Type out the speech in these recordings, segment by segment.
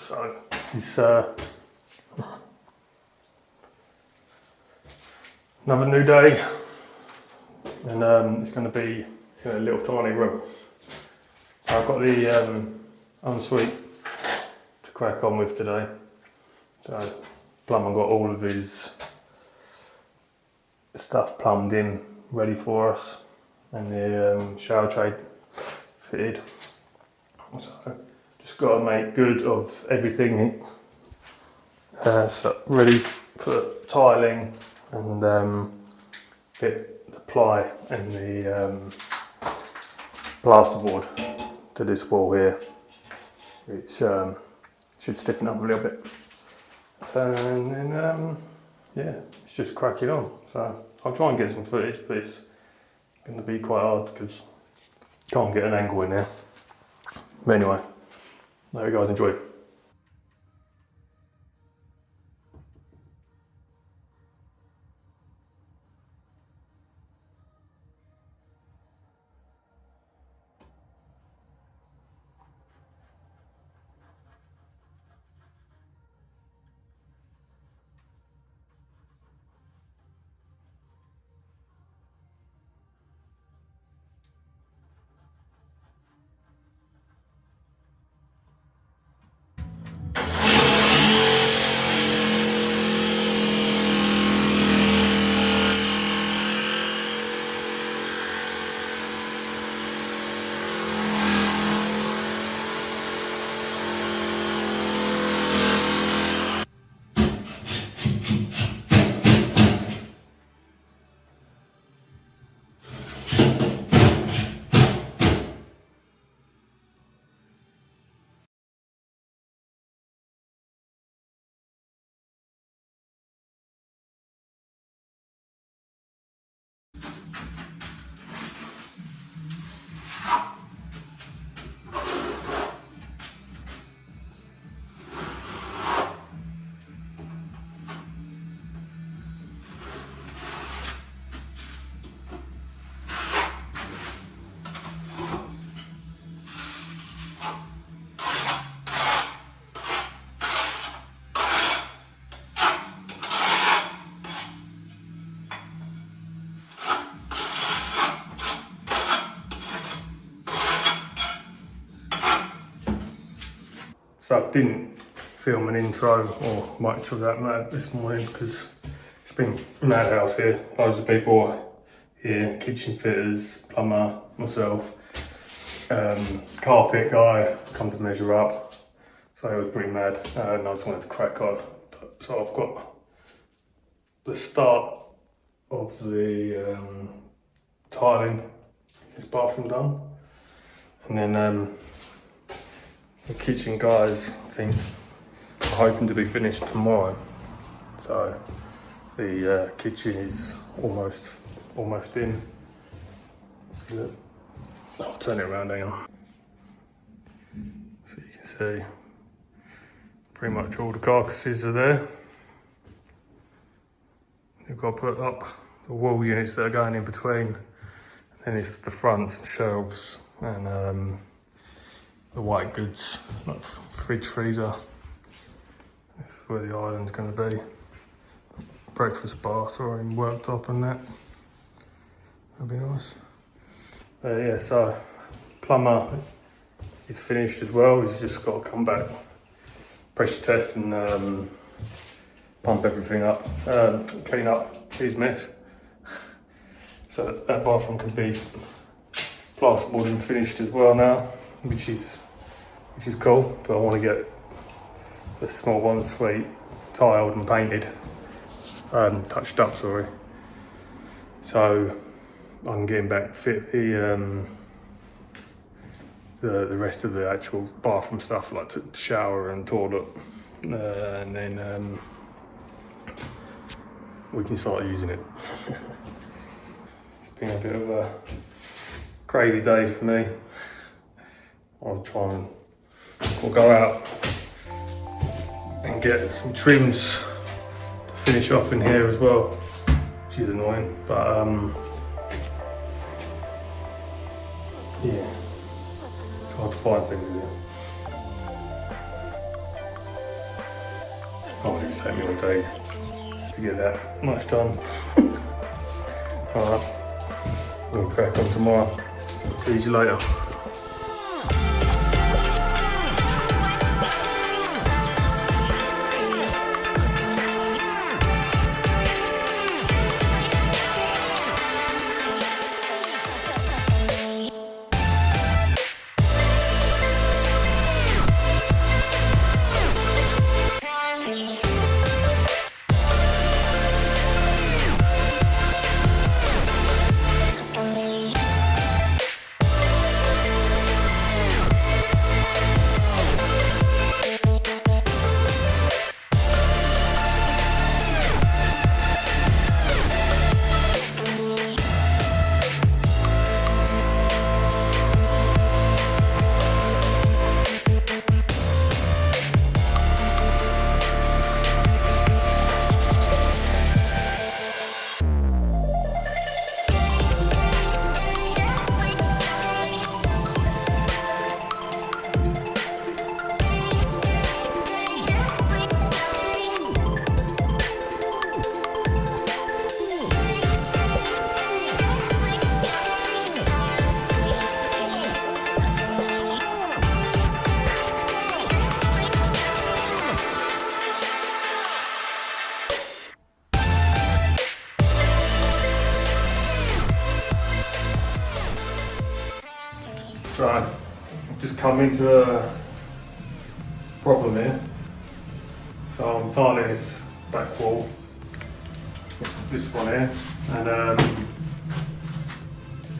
So it's another new day, and it's going to be in a little tiny room. So I've got the Ensuite to crack on with today. So plumber got all of his stuff plumbed in, ready for us, and the shower tray fitted. So just got to make good of everything. So ready for tiling and fit the ply and the plasterboard to this wall here, which should stiffen up a little bit. And then yeah, it's just cracking on. So I'll try and get some footage, but it's going to be quite hard because can't get an angle in there. But anyway, I hope you guys enjoy. So I didn't film an intro or much of that mad this morning because it's been madhouse here. Loads of people here, kitchen fitters, plumber, myself, carpet guy come to measure up. So it was pretty mad, and I just wanted to crack on. So I've got the start of the tiling in this bathroom done, and then the kitchen guys, I think, are hoping to be finished tomorrow. So the kitchen is almost in. I'll turn it around now. So you can see pretty much all the carcasses are there. You've got to put up the wall units that are going in between. And then it's the front shelves and the white goods, like fridge, freezer. This is where the island's going to be. Breakfast bath or in worktop and that. That'd be nice. Yeah, so plumber is finished as well. He's just got to come back, pressure test and pump everything up, clean up his mess. So that bathroom can be plasterboard and finished as well now, which is cool. But I want to get the small one suite tiled and painted, touched up, sorry. So I'm getting back to fit the rest of the actual bathroom stuff, like the shower and toilet, and then we can start using it. It's been a bit of a crazy day for me. I'll try and we'll go out and get some trims to finish off in here as well, which is annoying, but yeah, it's hard to find things in here. can't believe it's taken me all day just to get that much done. Alright, we'll crack on tomorrow. See you later. So I've just come into a problem here. So I'm tiling this back wall, this one here, and I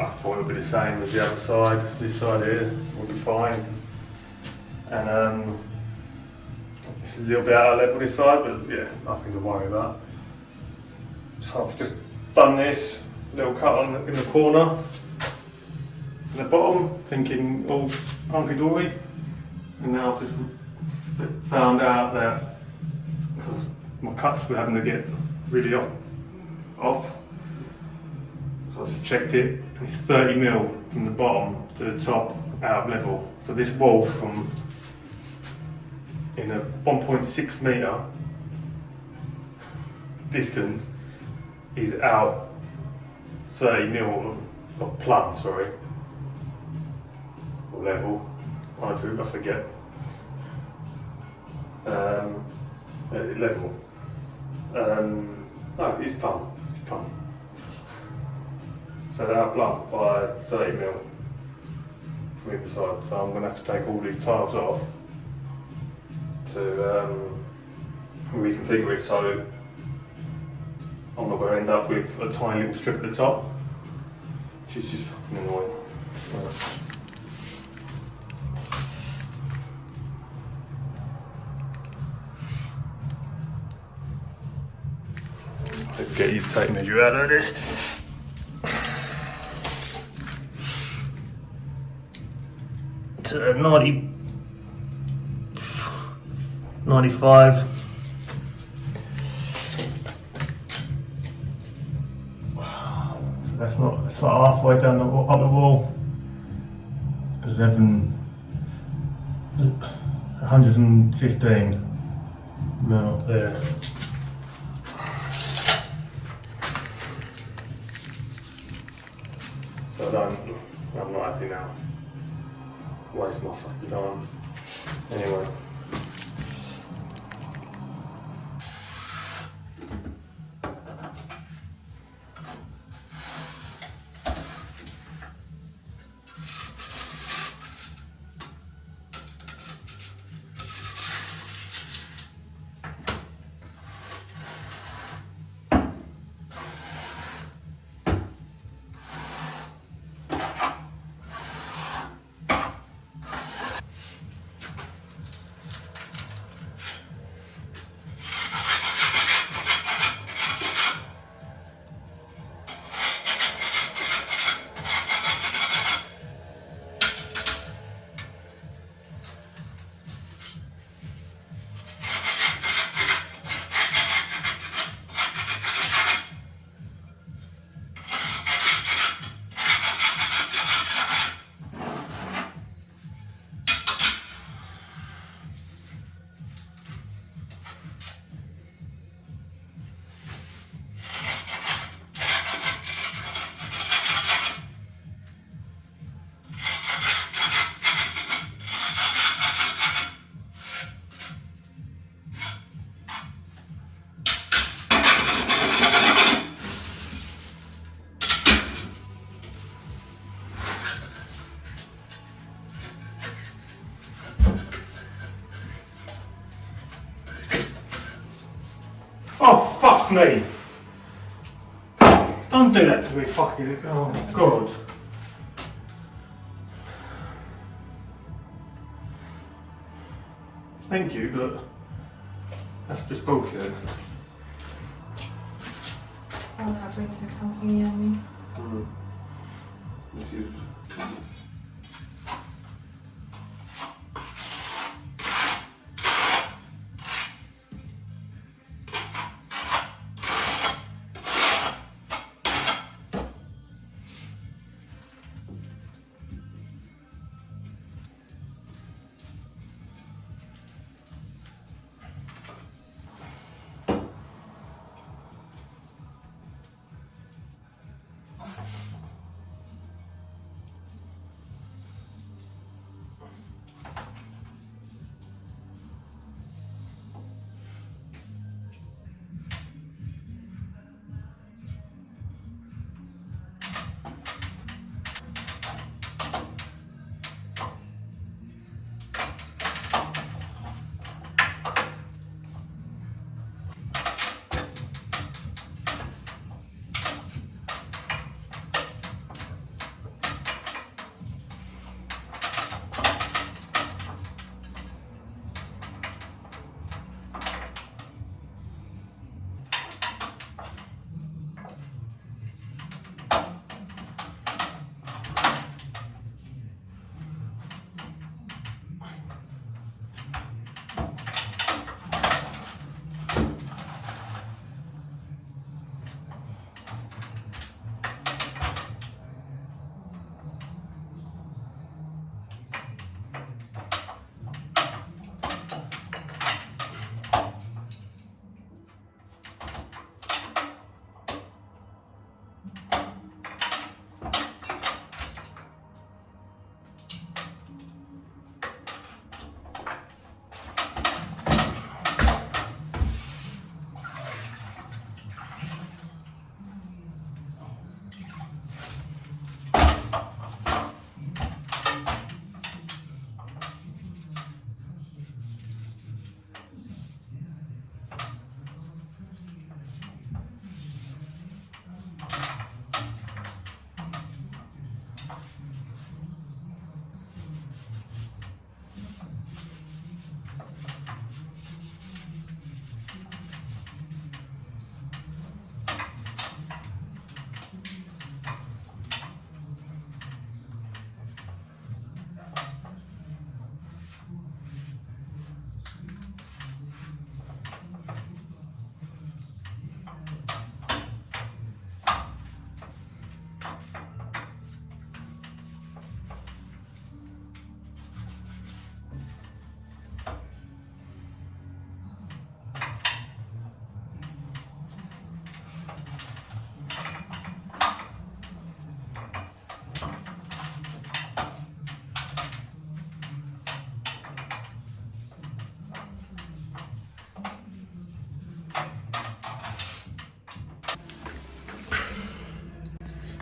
thought it would be the same as the other side. This side here will be fine, and it's a little bit out of level this side, but yeah, nothing to worry about. So I've just done this little cut in the corner. The bottom, thinking all hunky-dory, and now I've just found out that my cuts were having to get really off. So I just checked it, and it's 30mm from the bottom to the top, out of level. So this wall from in a 1.6 metre distance is out 30mm of plumb, sorry. Level, I forget. Level. No, it's plumb. It's plumb. So they're plumb by 30mm from either side. So I'm going to have to take all these tiles off to reconfigure it. So I'm not going to end up with a tiny little strip at the top, which is just fucking annoying. Get you to take measure out of this. To 95. So that's not halfway down up the wall. 115 mil there. So I'm not happy now. Waste my fucking time. Anyway. Oh, fuck me! Don't do that to me, fucking. Oh, God. Thank you, but that's just bullshit. Oh, that brings me something yummy. This is.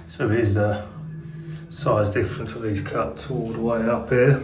So here's the size difference of these cuts all the way up here.